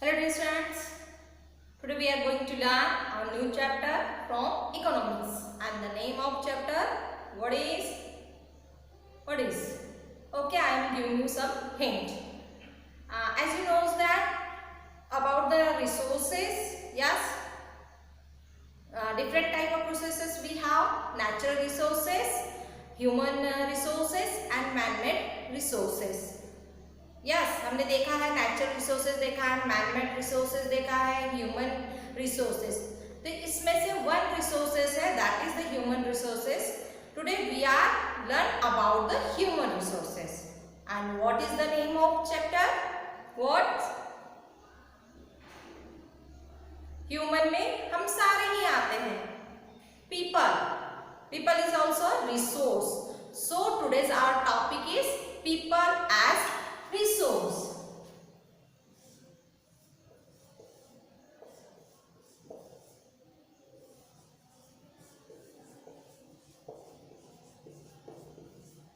Hello dear students, today we are going to learn our new chapter from economics and the name of chapter what is? Okay, I am giving you some hint. As you know that about the resources, yes, different type of resources we have: natural resources, human resources and man-made resources. Yes हमने देखा है natural resources देखा है, manmade resources देखा है, human resources. तो इसमें से वन रिसोर्सेज है that is the human resources. Today we are learn about the human resources and what is the name of chapter? What? Human में हम सारे ही आते हैं। People is also resource. So today's our topic is people as resource.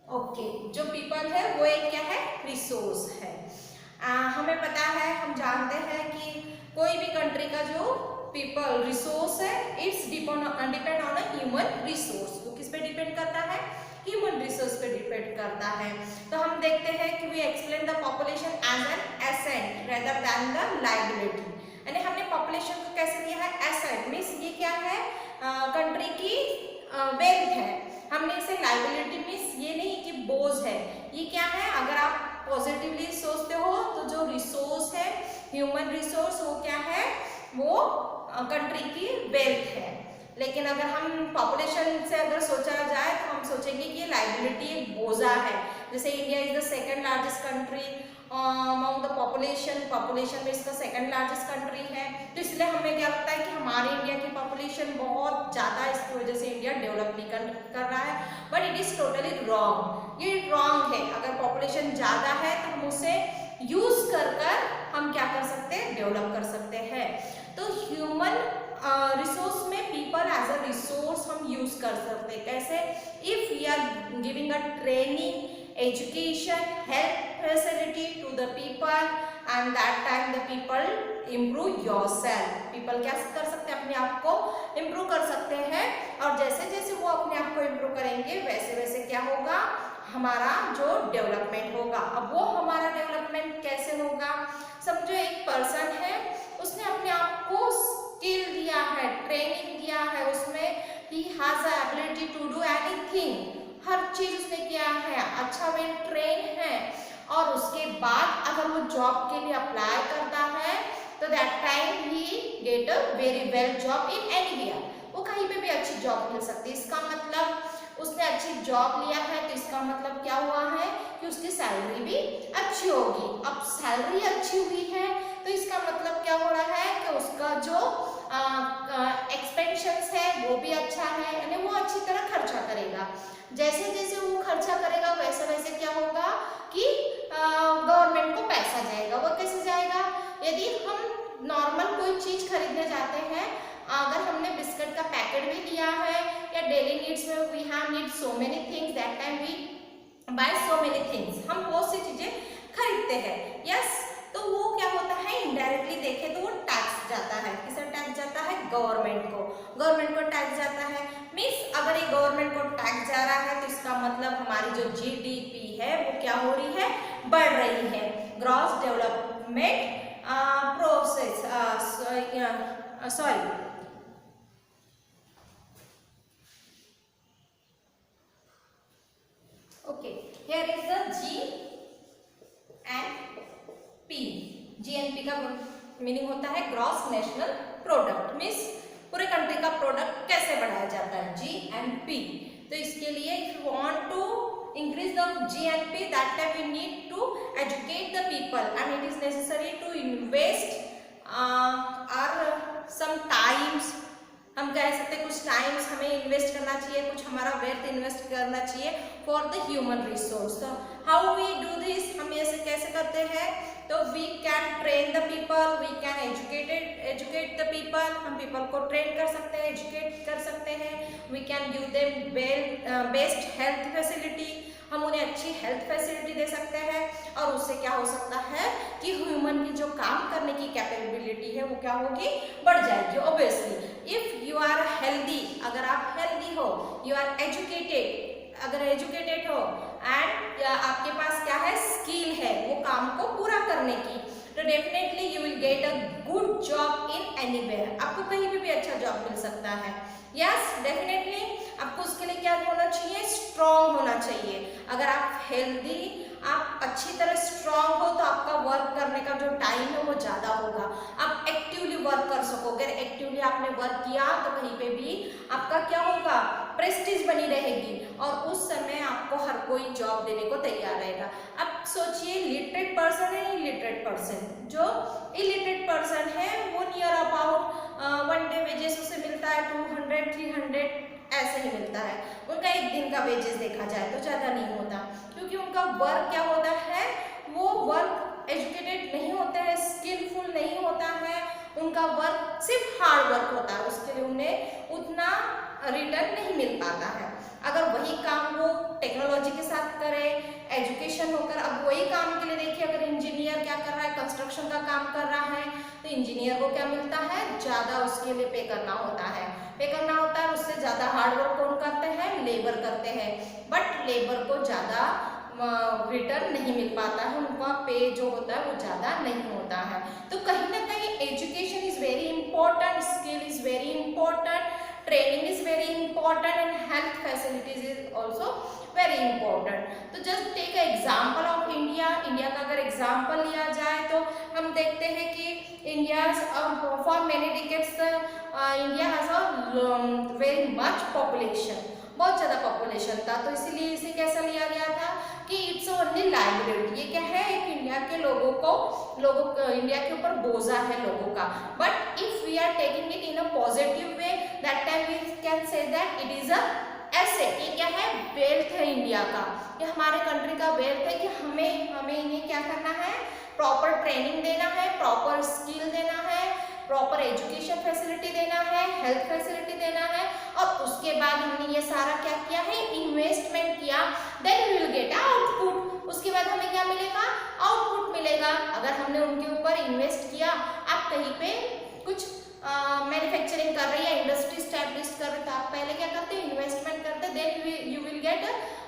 Okay, जो people है वो एक क्या है? रिसोर्स है। हमें पता है, हम जानते हैं कि कोई भी कंट्री का जो पीपल रिसोर्स है it's depend on a human resource. वो किस पे डिपेंड करता है? ह्यूमन रिसोर्स पे डिपेंड करता है। तो हम देखते हैं कि we explain the population as an asset rather than the liability. यानी हमने पॉपुलेशन को कैसे लिया है? एसेट मीन्स ये क्या है? कंट्री की वेल्थ है। हमने इसे लायबिलिटी मीन्स ये नहीं कि बोझ है। ये क्या है? अगर आप पॉजिटिवली सोचते हो तो जो रिसोर्स है ह्यूमन रिसोर्स वो क्या है? वो कंट्री की वेल्थ है। लेकिन अगर हम पॉपुलेशन से अगर सोचा जाए तो हम सोचेंगे कि ये लायबिलिटी एक बोझा है। जैसे India is the second largest country among the population में इसका सेकंड लार्जेस्ट कंट्री है। तो इसलिए हमें क्या लगता है कि हमारे इंडिया की पॉपुलेशन बहुत ज़्यादा है, इसकी वजह से इंडिया डेवलप नहीं कर रहा है। But it is totally wrong. ये रॉन्ग है। अगर पॉपुलेशन ज़्यादा है तो हम उसे यूज़ कर हम क्या कर सकते हैं? डेवलप कर सकते हैं। तो ह्यूमन रिसोर्स में पीपल एज अ रिसोर्स हम यूज कर सकते हैं। कैसे? If we are giving a training, education, health facility to the people and that time the people improve yourself. People क्या कर सकते हैं? अपने आप को इम्प्रूव कर सकते हैं। और जैसे जैसे वो अपने आप को इम्प्रूव करेंगे वैसे वैसे क्या होगा? हमारा जो डेवलपमेंट होगा। अब वो हमारा डेवलपमेंट कैसे होगा? समझो एक पर्सन है, उसने अपने आप को स्किल दिया है, ट्रेनिंग दिया है, उसमें ही has the ability to do anything. हर चीज उसने किया है, अच्छा वेल ट्रेन है। और उसके बाद अगर वो जॉब के लिए अप्लाई करता है तो that time he get a very well job in anywhere. वो कहीं पे भी अच्छी जॉब मिल सकती है। इसका मतलब उसने अच्छी जॉब लिया है तो इसका मतलब क्या हुआ है कि उसकी सैलरी भी अच्छी होगी। अब सैलरी अच्छी हुई है तो इसका मतलब क्या हो रहा है कि उसका जो एक्सपेंशंस है वो भी अच्छा है, यानी वो अच्छी तरह खर्चा करेगा। जैसे जैसे वो खर्चा करेगा वैसे वैसे क्या होगा कि गवर्नमेंट को पैसा जाएगा। वो कैसे जाएगा? यदि हम नॉर्मल कोई चीज खरीदने जाते हैं, अगर हमने बिस्किट का पैकेट भी लिया है या डेली नीड्स में we have need so many things, that time we buy so many things, हम बहुत सी चीजें खरीदते हैं। यस, तो वो क्या होता है? इनडायरेक्टली देखे तो वो टैक्स जाता है। किसे टैक्स जाता है? गवर्नमेंट को। गवर्नमेंट को टैक्स जाता है मीन्स अगर ये गवर्नमेंट को टैक्स जा रहा है तो इसका मतलब हमारी जो जीडीपी है वो क्या हो रही है? बढ़ रही है। Gross development process sorry okay, here is the G and P. G and P का मीनिंग होता है ग्रॉस नेशनल प्रोडक्ट, मीन्स पूरे कंट्री का प्रोडक्ट कैसे बढ़ाया जाता है? G and P. तो इसके लिए if you want to increase the G and P, that time we need to educate the people and it is necessary to invest some times, हम कह सकते हैं कुछ टाइम्स हमें इन्वेस्ट करना चाहिए, कुछ हमारा वेल्थ इन्वेस्ट करना चाहिए for the human resource. How we do this? हम ऐसे कैसे करते हैं तो we can train the people, we can educate the people, हम पीपल को ट्रेन कर सकते हैं, एजुकेट कर सकते हैं। We can give them best health facility, हम उन्हें अच्छी हेल्थ फैसिलिटी दे सकते हैं। और उससे क्या हो सकता है कि ह्यूमन की जो काम करने की कैपेबिलिटी है वो क्या होगी, बढ़ जाएगी। Obviously if you are healthy, अगर आप हेल्दी हो, यू आर एजुकेटेड, अगर एजुकेटेड हो एंड आपके पास क्या है, स्किल है वो काम को पूरा करने की, तो definitely you will get a good job in anywhere, आपको कहीं पे भी अच्छा जॉब मिल सकता है। यस डेफिनेटली आपको उसके लिए क्या होना चाहिए, स्ट्रॉन्ग होना चाहिए। अगर आप हेल्दी, आप अच्छी तरह स्ट्रॉन्ग हो तो आपका वर्क करने का जो टाइम है वो ज़्यादा होगा, आप एक्टिवली वर्क कर सकोगे। अगर एक्टिवली आपने वर्क किया तो कहीं पे भी आपका क्या होगा, प्रेस्टीज बनी रहेगी और उस समय आपको हर कोई जॉब देने को तैयार रहेगा। अब सोचिए लिटरेट पर्सन है, इलिटरेट पर्सन, जो इलिटरेट पर्सन है वो near about one day wages उसे मिलता है 200-300 ऐसे ही मिलता है, उनका एक दिन का वेजेस देखा जाए तो ज़्यादा नहीं होता, क्योंकि उनका वर्क क्या होता है, वो वर्क एजुकेटेड नहीं होते हैं, स्किलफुल नहीं होता है, उनका वर्क सिर्फ हार्ड वर्क होता है, उसके लिए उन्हें उतना रिटर्न नहीं मिल पाता है। अगर वही काम वो टेक्नोलॉजी के साथ करे, एजुकेशन होकर, अब वही काम के लिए देखिए अगर इंजीनियर क्या कर रहा है, कंस्ट्रक्शन का काम कर रहा है, तो इंजीनियर को क्या मिलता है, ज़्यादा उसके लिए पे करना होता है, उससे ज़्यादा हार्ड वर्क कौन करते हैं, लेबर करते हैं, बट लेबर को ज़्यादा रिटर्न नहीं मिल पाता है, उनका पे जो होता है वो ज़्यादा नहीं होता है। तो कहीं ना कहीं education is very important, skill is very important, training is very important and health facilities is also very important. तो just take example of India, India का अगर एग्जाम्पल लिया जाए तो हम देखते हैं कि India for many decades India has a very much population, बहुत ज़्यादा पॉपुलेशन था, तो इसीलिए इसे कैसा लिया गया था कि इट्स ओनली लाइबिलिटी, ये क्या है, एक इंडिया के लोगों को इंडिया के ऊपर बोझा है लोगों का। But if we are taking it in a positive way, that time we can say that it is a asset, ये क्या है, वेल्थ है इंडिया का, ये हमारे कंट्री का वेल्थ है कि हमें इन्हें क्या करना है, प्रॉपर ट्रेनिंग देना है, प्रॉपर स्किल देना है, प्रॉपर एजुकेशन फैसिलिटी देना है, हेल्थ फैसिलिटी देना है, और उसके बाद हमने ये सारा क्या किया है, इन्वेस्टमेंट किया, then we will get output, उसके बाद हमें क्या मिलेगा, आउटपुट मिलेगा। अगर हमने उनके ऊपर इन्वेस्ट किया, आप कहीं पे कुछ मैन्युफैक्चरिंग कर रही है, इंडस्ट्री स्टैब्लिश कर रहे, तो आप पहले क्या करते हैं, इन्वेस्टमेंट करते, then you will get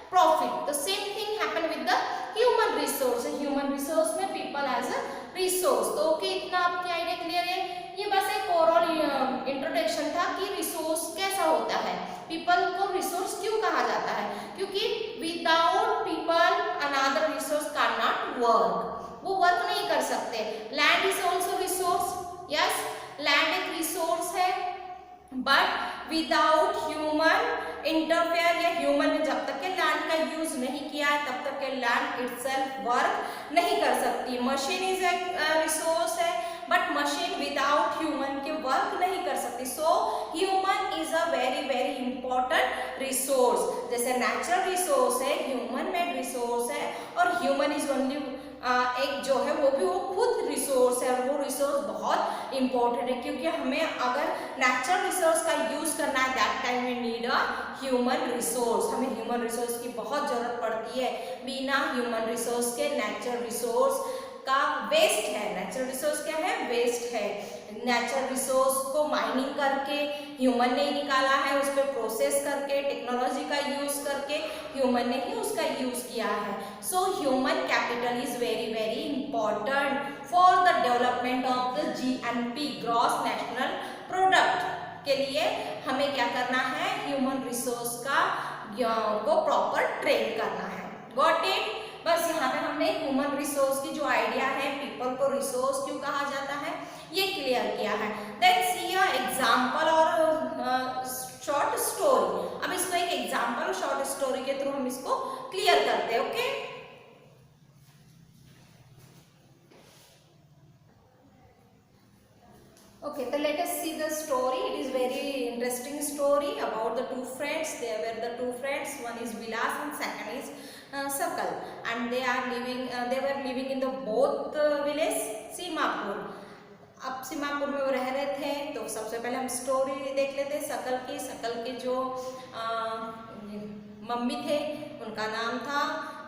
profit. The same thing happen with the human resource, human resource में पीपल एज अ रिसोर्स। तो ओके, इतना आपकी आइडिया क्लियर है। ये बस एक ओवरऑल इंट्रोडक्शन था कि रिसोर्स कैसा होता है, पीपल को रिसोर्स क्यों कहा जाता है, क्योंकि without people another resource can not work, वो वर्क नहीं कर सकते। Land is also resource, yes land एक रिसोर्स है, बट विदाउट ह्यूमन इंटरफेयर, या ह्यूमन ने जब तक के लैंड का यूज नहीं किया है तब तक के लैंड इटसेल्फ वर्क नहीं कर सकती। मशीन इज ए रिसोर्स है, बट मशीन विदाउट ह्यूमन के वर्क नहीं कर सकती। So human is a very very important resource. जैसे नेचुरल रिसोर्स है, ह्यूमन मेड रिसोर्स है, और ह्यूमन इज ओनली एक जो है वो भी वो खुद रिसोर्स है, और वो रिसोर्स बहुत इंपॉर्टेंट है, क्योंकि हमें अगर नेचुरल रिसोर्स का यूज करना है, that time we need a human resource, हमें ह्यूमन रिसोर्स की बहुत जरूरत पड़ती है। बिना ह्यूमन रिसोर्स के नेचुरल रिसोर्स का वेस्ट है। नेचुरल रिसोर्स क्या है, वेस्ट है। नेचुरल रिसोर्स को माइनिंग करके ह्यूमन ने निकाला है, उस पर प्रोसेस करके टेक्नोलॉजी का यूज करके ह्यूमन ने ही उसका यूज किया है। So human capital is very very important for the development of the GNP, gross national product के लिए हमें क्या करना है, ह्यूमन रिसोर्स को प्रॉपर ट्रेन करना है। Got it? बस यहाँ पे हमने ह्यूमन रिसोर्स की जो आइडिया है, पीपल को रिसोर्स क्यों कहा जाता है, ये क्लियर किया है। देन सी अ एग्जांपल और शॉर्ट स्टोरी। अब इसको एक एग्जांपल और शॉर्ट स्टोरी के थ्रू हम इसको क्लियर करते हैं। Okay, okay, so let us see the story. It is very interesting story about the two friends. They were the two friends, one is Vilas and second is Sakal, and they were living in the both village Seemapur. अब सीमापुर में वो रह रहे थे। तो सबसे पहले हम स्टोरी देख लेते हैं सकल की। सकल के जो मम्मी थे उनका नाम था,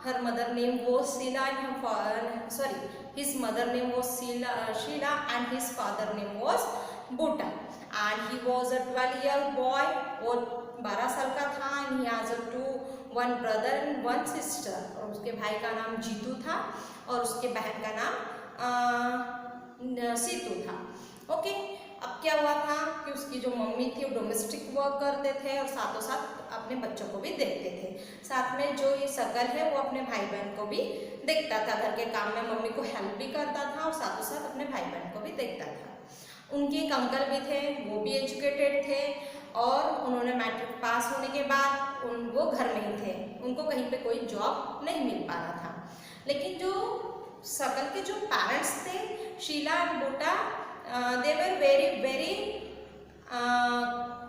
हर मदर नेम वो Sheila, his mother name was Sheila and his father name was Bhutta, and he was a 12-year boy, वो 12 साल का था, and he has one brother and one sister, और उसके भाई का नाम जीतू था और उसके बहन का नाम सीतू था। ओके, अब क्या हुआ था कि उसकी जो मम्मी थी वो डोमेस्टिक वर्क करते थे और साथों साथ अपने बच्चों को भी देखते थे। साथ में जो ये सकल है वो अपने भाई बहन को भी देखता था, घर के काम में मम्मी को हेल्प भी करता था और साथों साथ अपने भाई बहन को भी देखता था। उनके एक अंकल भी थे, वो भी एजुकेटेड थे और उन्होंने मैट्रिक पास होने के बाद वो घर में ही थे, उनको कहीं पे कोई जॉब नहीं मिल पा रहा था। लेकिन जो सकल के जो पेरेंट्स थे, Sheela and Boota, they were very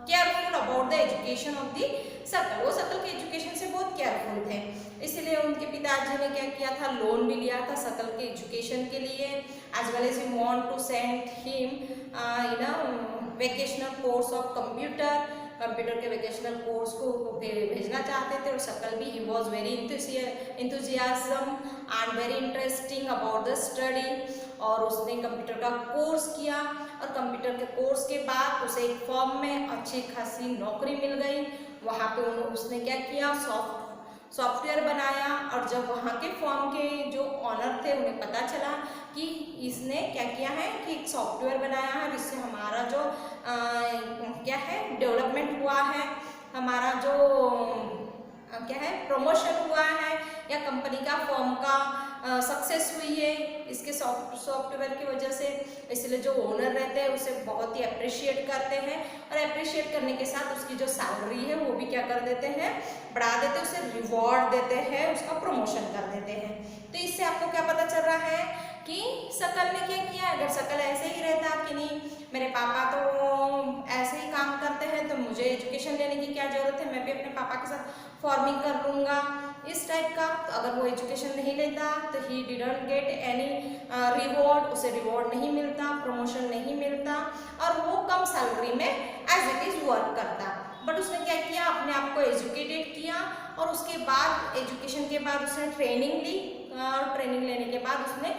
careful about the education of the Sakal. वो सकल के एजुकेशन से बहुत केयरफुल थे, इसलिए उनके पिताजी ने क्या किया था, लोन भी लिया था सकल के एजुकेशन के लिए, as well as he want to send him in vocational course of computer के वेकेशनल कोर्स को भेजना चाहते थे। और सकल भी he was very enthusiasm and very interesting about the study, और उसने कंप्यूटर का कोर्स किया और कंप्यूटर के कोर्स के बाद उसे एक फर्म में अच्छी खासी नौकरी मिल गई। वहाँ पे उसने क्या किया, सॉफ्टवेयर बनाया, और जब वहाँ के फर्म के जो ऑनर थे उन्हें पता चला कि इसने क्या किया है कि एक सॉफ्टवेयर बनाया है जिससे हमारा जो क्या है डेवलपमेंट हुआ है, हमारा जो क्या है प्रमोशन हुआ है, या कंपनी का फर्म का सक्सेस हुई है इसके सॉफ्टवेयर की वजह से, इसलिए जो ओनर रहते हैं उसे बहुत ही अप्रिशिएट करते हैं, और अप्रिशिएट करने के साथ उसकी जो सैलरी है वो भी क्या कर देते हैं, बढ़ा देते हैं, उसे रिवॉर्ड देते हैं, उसका प्रमोशन कर देते हैं। तो इससे आपको क्या पता चल रहा है कि सकल ने क्या किया। अगर सकल ऐसे ही रहता कि नहीं मेरे पापा तो ऐसे ही काम करते हैं तो मुझे एजुकेशन लेने की क्या जरूरत है, मैं भी अपने पापा के साथ फार्मिंग कर लूँगा, इस टाइप का, तो अगर वो एजुकेशन नहीं लेता तो he didn't get any reward, उसे रिवॉर्ड नहीं मिलता, प्रमोशन नहीं मिलता, और वो कम सैलरी में एज इट इज वर्क करता। बट उसने क्या किया, अपने आप को एजुकेटेड किया, और उसके बाद एजुकेशन के बाद उसने ट्रेनिंग ली, और ट्रेनिंग लेने के बाद उसने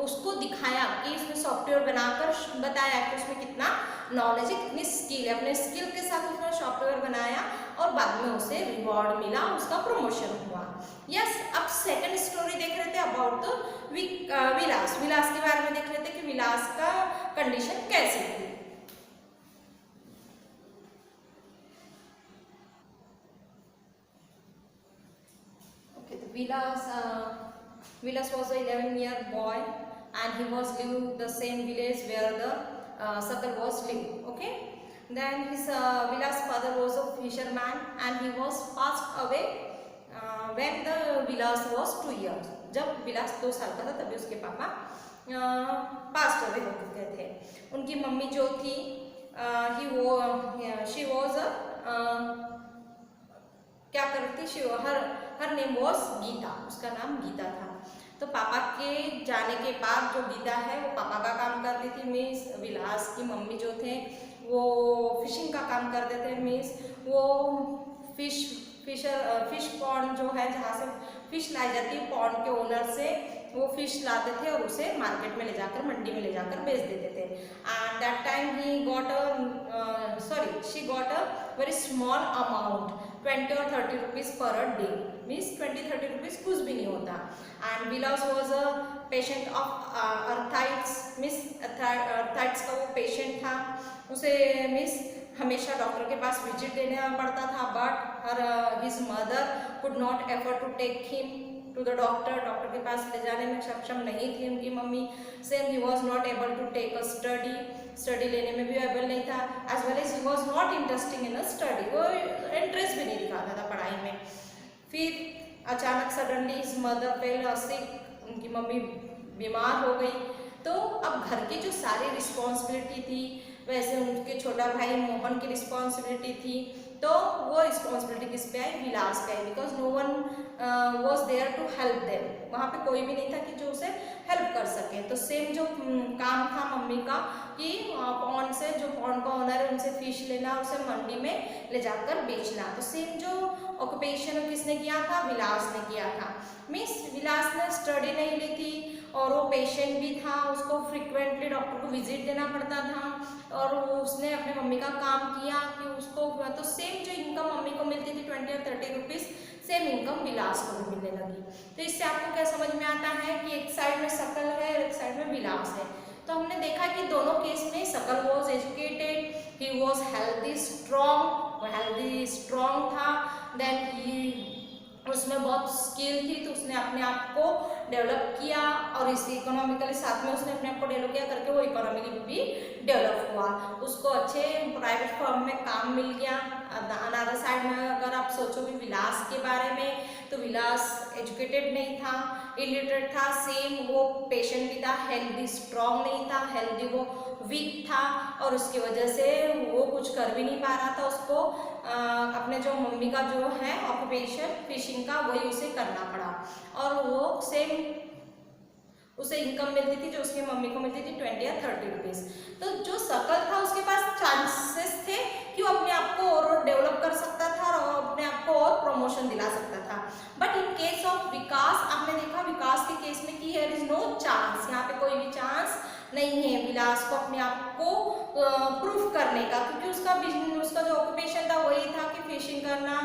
उसको दिखाया कि उसने सॉफ्टवेयर बनाकर बताया कि उसमें कितना नॉलेज है, कितनी स्किल है, अपने स्किल के साथ उसने सॉफ्टवेयर बनाया और बाद में उसे रिवॉर्ड मिला, उसका प्रमोशन हुआ। यस, अब सेकंड स्टोरी देख रहे थे अबाउट द विलास। विलास के बारे में देख रहे थे कि विलास का कंडीशन कैसी थी। ओके, तो Vilas was an 11-year boy and he was living the same village where the Sakal was living. Okay, then his Vilas' father was a fisherman and he was passed away when the Vilas was 2 years. जब विलास 2 साल का था तभी उसके पापा passed away हो चुके थे। उनकी मम्मी जो थी शी वॉज क्या करती थी, हर नेम वॉज गीता, उसका नाम गीता था। तो पापा के जाने के बाद जो गीता है वो पापा का काम करती थी, मीन्स विलास की मम्मी जो थे वो फिशिंग का काम करते थे, मीन्स वो फिश पॉन्ड जो है जहाँ से फिश लाई जाती है, पॉन्ड के ओनर से वो फिश लाते थे और उसे मार्केट में ले जाकर, मंडी में ले जाकर बेच देते थे। And that time she got a very small amount, 20 or 30 rupees per day, means 20-30 rupees कुछ भी नहीं होता। And Vilas was a patient of arthritis, means arthritis का वो पेशेंट था, उसे मीन्स हमेशा डॉक्टर के पास विजिट देना पड़ता था, but his mother could not afford to take him to the doctor के पास ले जाने में सक्षम नहीं थी उनकी मम्मी। Same he was not able to take a study लेने में भी एबल नहीं था, as well as he was not interesting in a study, वो इंटरेस्ट भी नहीं दिखाता था पढ़ाई में। फिर अचानक suddenly his mother fell sick, उनकी मम्मी बीमार हो गई। तो अब घर की जो सारी रिस्पॉन्सिबिलिटी थी, वैसे उनके छोटा भाई मोहन की रिस्पॉन्सिबिलिटी थी, तो वो रिस्पॉन्सिबिलिटी किस पे आई, विलास पे आई, because no one was there to help them, वहाँ पे कोई भी नहीं था कि जो उसे हेल्प कर सके। तो सेम जो काम था मम्मी का कि पॉन्ड से, जो पॉन्ड का ओनर है उनसे फिश लेना, उसे मंडी में ले जाकर बेचना, तो सेम जो ऑक्यूपेशन किसने किया था, विलास ने किया था। मीन्स विलास ने स्टडी नहीं ली थी और वो पेशेंट भी था, उसको फ्रिक्वेंटली डॉक्टर को विजिट देना पड़ता था और उसने अपने मम्मी का काम किया कि उसको, तो सेम जो इनकम मम्मी को मिलती थी 20 और 30 रुपीज़, सेम इनकम विलास को भी मिलने लगी। तो इससे आपको क्या समझ में आता है कि एक साइड में शकल है और एक साइड में विलास है। तो हमने देखा कि दोनों केस में शकल was educated, he was healthy strong, वो हेल्दी स्ट्रॉन्ग था, देन ही उसमें बहुत स्किल थी, तो उसने अपने आप को डेवलप किया और इस इकोनॉमिकली साथ में उसने अपने आप को डेवलप किया करके वो इकोनॉमिकली भी डेवलप हुआ, उसको अच्छे प्राइवेट फर्म में काम मिल गया। अनदर साइड में अगर आप सोचोगे विलास के बारे में, तो विलास एजुकेटेड नहीं था, इलिटरेट था, सेम वो पेशेंट भी था, हेल्दी स्ट्रॉन्ग नहीं था, हेल्दी वो वीक था और उसकी वजह से वो कुछ कर भी नहीं पा रहा था, उसको अपने जो मम्मी का जो है ऑक्यूपेशन फिशिंग का वही उसे करना पड़ा और वो सेम उसे इनकम मिलती थी जो उसकी मम्मी को मिलती थी 20 या 30 रुपीज़। तो जो शकल था उसके पास चांसेस थे कि वो अपने आप को और डेवलप कर सकता था और अपने आप को और प्रमोशन दिला सकता था। बट इन केस ऑफ विकास, आपने देखा विकास के केस में कि हियर इज नो चांस, यहाँ पे कोई भी चांस नहीं है विलास को अपने आप को प्रूफ करने का, क्योंकि उसका बिजनेस, उसका जो ऑक्यूपेशन था वही था कि फिशिंग करना,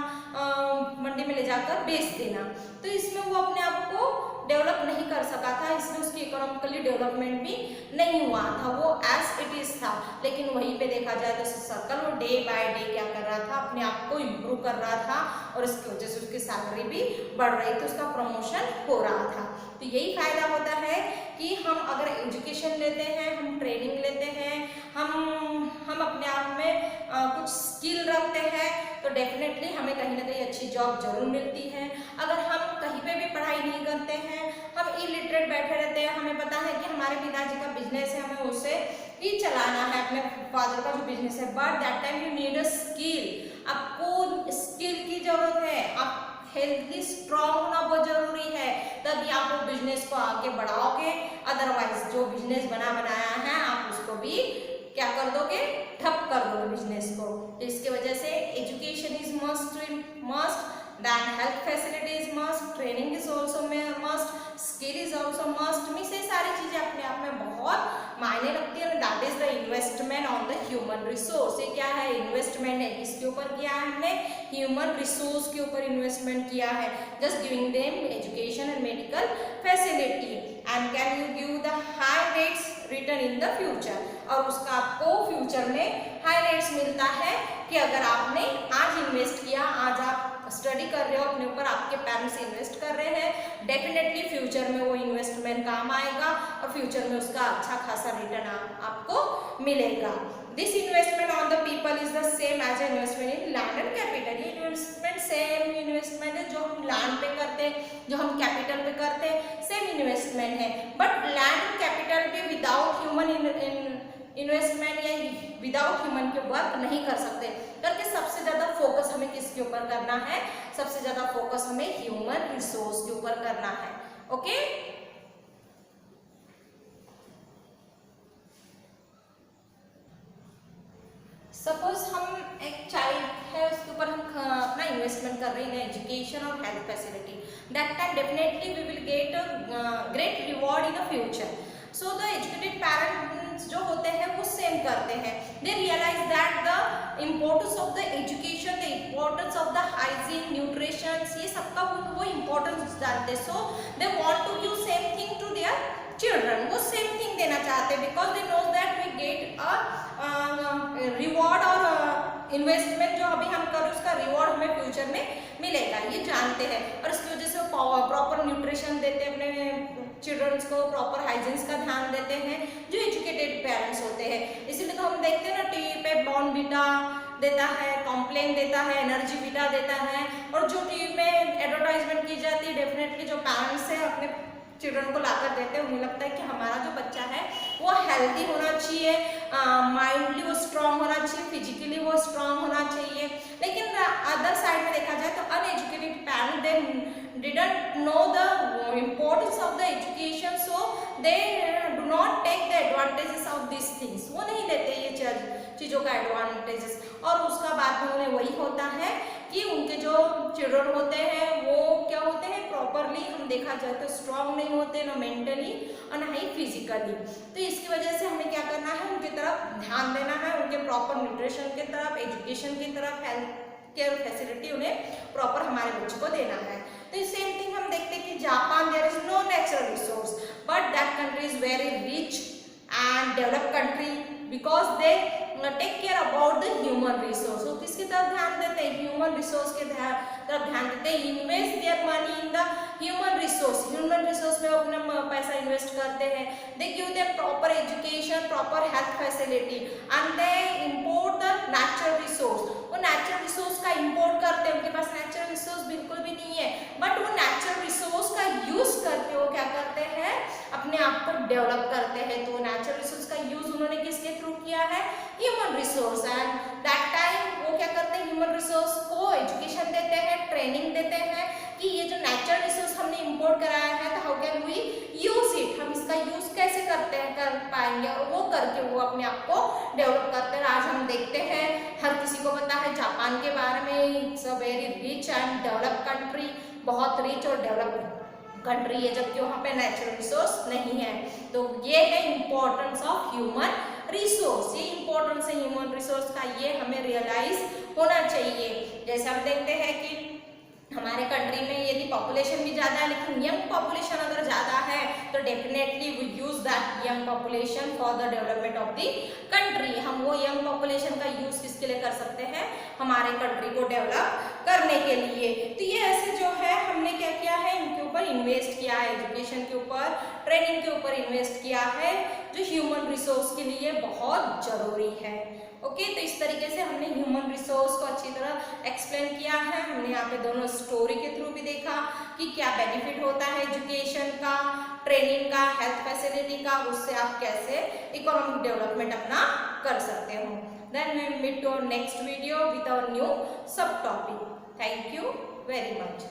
मंडी में ले जाकर बेच देना। तो इसमें वो अपने आप को डेवलप नहीं कर सका था, इसलिए उसकी इकोनॉमिकली डेवलपमेंट भी नहीं हुआ था, वो एज इट इज था। लेकिन वहीं पे देखा जाए तो सर्कल वो डे बाय डे क्या कर रहा था, अपने आप को इम्प्रूव कर रहा था और इसकी वजह से उसकी सैलरी भी बढ़ रही थी, उसका प्रमोशन हो रहा था। तो यही फायदा होता है कि हम अगर एजुकेशन लेते हैं, हम ट्रेनिंग लेते हैं, हम अपने आप में कुछ स्किल रखते हैं, तो डेफिनेटली हमें कहीं ना कहीं अच्छी जॉब जरूर मिलती है। अगर हम कहीं पे भी पढ़ाई नहीं करते हैं, हम इलिटरेट बैठे रहते हैं, हमें पता है कि हमारे पिताजी का बिजनेस है, हमें उसे ही चलाना है, अपने फादर का जो बिजनेस है, but that time you need a skill, आपको स्किल की जरूरत है, आप हेल्थली स्ट्रॉन्ग होना बहुत जरूरी है, तभी आप वो बिजनेस को आगे बढ़ाओगे। अदरवाइज जो बिजनेस बनाया है आप उसको भी क्या कर दोगे, ठप कर दोगे बिजनेस को। तो इसके वजह से education is must, then health facility is must, training is also must, skill is also must। Means ये सारी चीजें अपने आप में बहुत मायने रखती है। That is the investment on the human resource. ये क्या है, इन्वेस्टमेंट है, किसके ऊपर किया है हमने, ह्यूमन रिसोर्स के ऊपर इन्वेस्टमेंट किया है, just giving them education and medical facility and can you give the high rates return in the future. और उसका आपको फ्यूचर में हाई रेट्स मिलता है कि अगर आपने आज इन्वेस्ट किया, आज आप स्टडी कर रहे हो, अपने ऊपर आपके पेरेंट्स इन्वेस्ट कर रहे हैं, डेफिनेटली फ्यूचर में वो इन्वेस्टमेंट काम आएगा और फ्यूचर में उसका अच्छा खासा रिटर्न आपको मिलेगा। This investment on the people is the same as investment in land and capital. ये इन्वेस्टमेंट सेम इन्वेस्टमेंट है जो हम लैंड पे करते हैं, जो हम कैपिटल पे करते हैं, सेम इन्वेस्टमेंट है। बट लैंड एंड कैपिटल पे विदाउट ह्यूमन इन्वेस्टमेंट या विदाउट ह्यूमन के वर्क नहीं कर सकते, करके सबसे ज्यादा फोकस हमें किसके ऊपर करना है, सबसे ज्यादा फोकस हमें ह्यूमन रिसोर्स के ऊपर करना है। ओके, सपोज हम एक चाइल्ड है, उसके ऊपर हम अपना इन्वेस्टमेंट कर रहे हैं एजुकेशन और health facility, that time definitely we will get a great reward in the future. So the educated parents जो होते हैं वो सेम करते हैं, they realise that the importance of the education, the importance of the hygiene, nutrition, ये सबका वो importance जानते हैं। So they want to give same thing to their children, वो सेम थिंग देना चाहते हैं, because they know that we get a reward और इन्वेस्टमेंट जो अभी हम करें उसका रिवॉर्ड हमें फ्यूचर में मिलेगा, ये जानते हैं। और इसकी वजह से वो प्रॉपर न्यूट्रिशन देते हैं अपने चिल्ड्रंस को, प्रॉपर हाइजीन्स का ध्यान देते हैं जो एजुकेटेड पेरेंट्स होते हैं। इसीलिए तो हम देखते हैं ना टीवी पे बॉर्नविटा देता है, कॉम्प्लेन देता है, एनर्जी विटा देता है, और जो टीवी में एडवर्टाइजमेंट की जाती है, डेफिनेटली जो पेरेंट्स है अपने चिल्ड्रन को लाकर देते हैं, उन्हें लगता है कि हमारा जो बच्चा है वो हेल्दी होना चाहिए, माइंडली वो स्ट्रांग होना चाहिए, फिजिकली वो स्ट्रांग होना चाहिए। लेकिन अदर साइड में देखा जाए तो uneducated parent they didn't know the importance of the education, so they do not take the advantages of this things. वो नहीं लेते ये चीज़ों का एडवांटेजेस, और उसका बाद में उन्हें वही होता है कि उनके जो चिल्ड्रन होते हैं वो क्या होते हैं, प्रॉपरली हम देखा जाए तो स्ट्रांग नहीं होते, ना मेंटली और ना ही फिजिकली। तो इसकी वजह से हमें क्या करना है, उनकी तरफ ध्यान देना है, उनके प्रॉपर न्यूट्रिशन की तरफ, एजुकेशन की तरफ, हेल्थ केयर फैसिलिटी उन्हें प्रॉपर हमारे बच्चों को देना है। तो सेम थिंग हम देखते हैं कि Japan, there is no natural resource but that country is very rich and developed country because they take care about the human resource. वो किसकी तरफ ध्यान देते हैं, ह्यूमन रिसोर्स के तरफ ध्यान देते हैं। Invest their money in the human resource, human resource में अपना पैसा इन्वेस्ट करते हैं। They give them proper education, proper health facility and they import the natural resource. वो नेचुरल रिसोर्स का इंपोर्ट करते हैं, उनके पास नेचुरल रिसोर्स बिल्कुल भी नहीं है, बट वो नेचुरल रिसोर्स का यूज करके वो क्या करते हैं, अपने आप को डेवलप करते हैं। तो नेचुरल रिसोर्स का यूज उन्होंने किसके थ्रू किया है, human resource. And that time वो क्या करते हैं, ह्यूमन रिसोर्स को एजुकेशन देते हैं, ट्रेनिंग देते हैं कि ये जो नेचुरल रिसोर्स हमने इंपोर्ट कराया है तो how can we use it, हम इसका यूज कैसे करते हैं, कर पाएंगे, और वो करके वो अपने आप को डेवलप करते हैं। आज हम देखते हैं हर किसी को पता है जापान के बारे में, it's a very rich and develop country, बहुत रिच और डेवलप कंट्री है, जबकि वहाँ पे नेचुरल रिसोर्स नहीं है। तो ये है इम्पोर्टेंस ऑफ ह्यूमन रिसोर्स, ये इम्पोर्टेंस है ह्यूमन रिसोर्स का, ये हमें रियलाइज होना चाहिए। जैसे हम देखते हैं कि हमारे कंट्री में यदि पॉपुलेशन भी ज़्यादा है लेकिन यंग पॉपुलेशन अगर ज़्यादा है तो definitely we use that young population for the development of the country. हम वो यंग पॉपुलेशन का यूज किसके लिए कर सकते हैं, हमारे कंट्री को डेवलप करने के लिए। तो ये ऐसे जो है हमने क्या किया है, इनके ऊपर इन्वेस्ट किया है, एजुकेशन के ऊपर, ट्रेनिंग के ऊपर इन्वेस्ट किया है, जो ह्यूमन रिसोर्स के लिए बहुत जरूरी है। ओके, तो इस तरीके से हमने ह्यूमन रिसोर्स को अच्छी तरह एक्सप्लेन किया है। हमने यहाँ पे दोनों स्टोरी के थ्रू भी देखा कि क्या बेनिफिट होता है एजुकेशन का, ट्रेनिंग का, हेल्थ फैसिलिटी का, उससे आप कैसे इकोनॉमिक डेवलपमेंट अपना कर सकते हो। Then we will meet to our next video with our new subtopic. Thank you very much.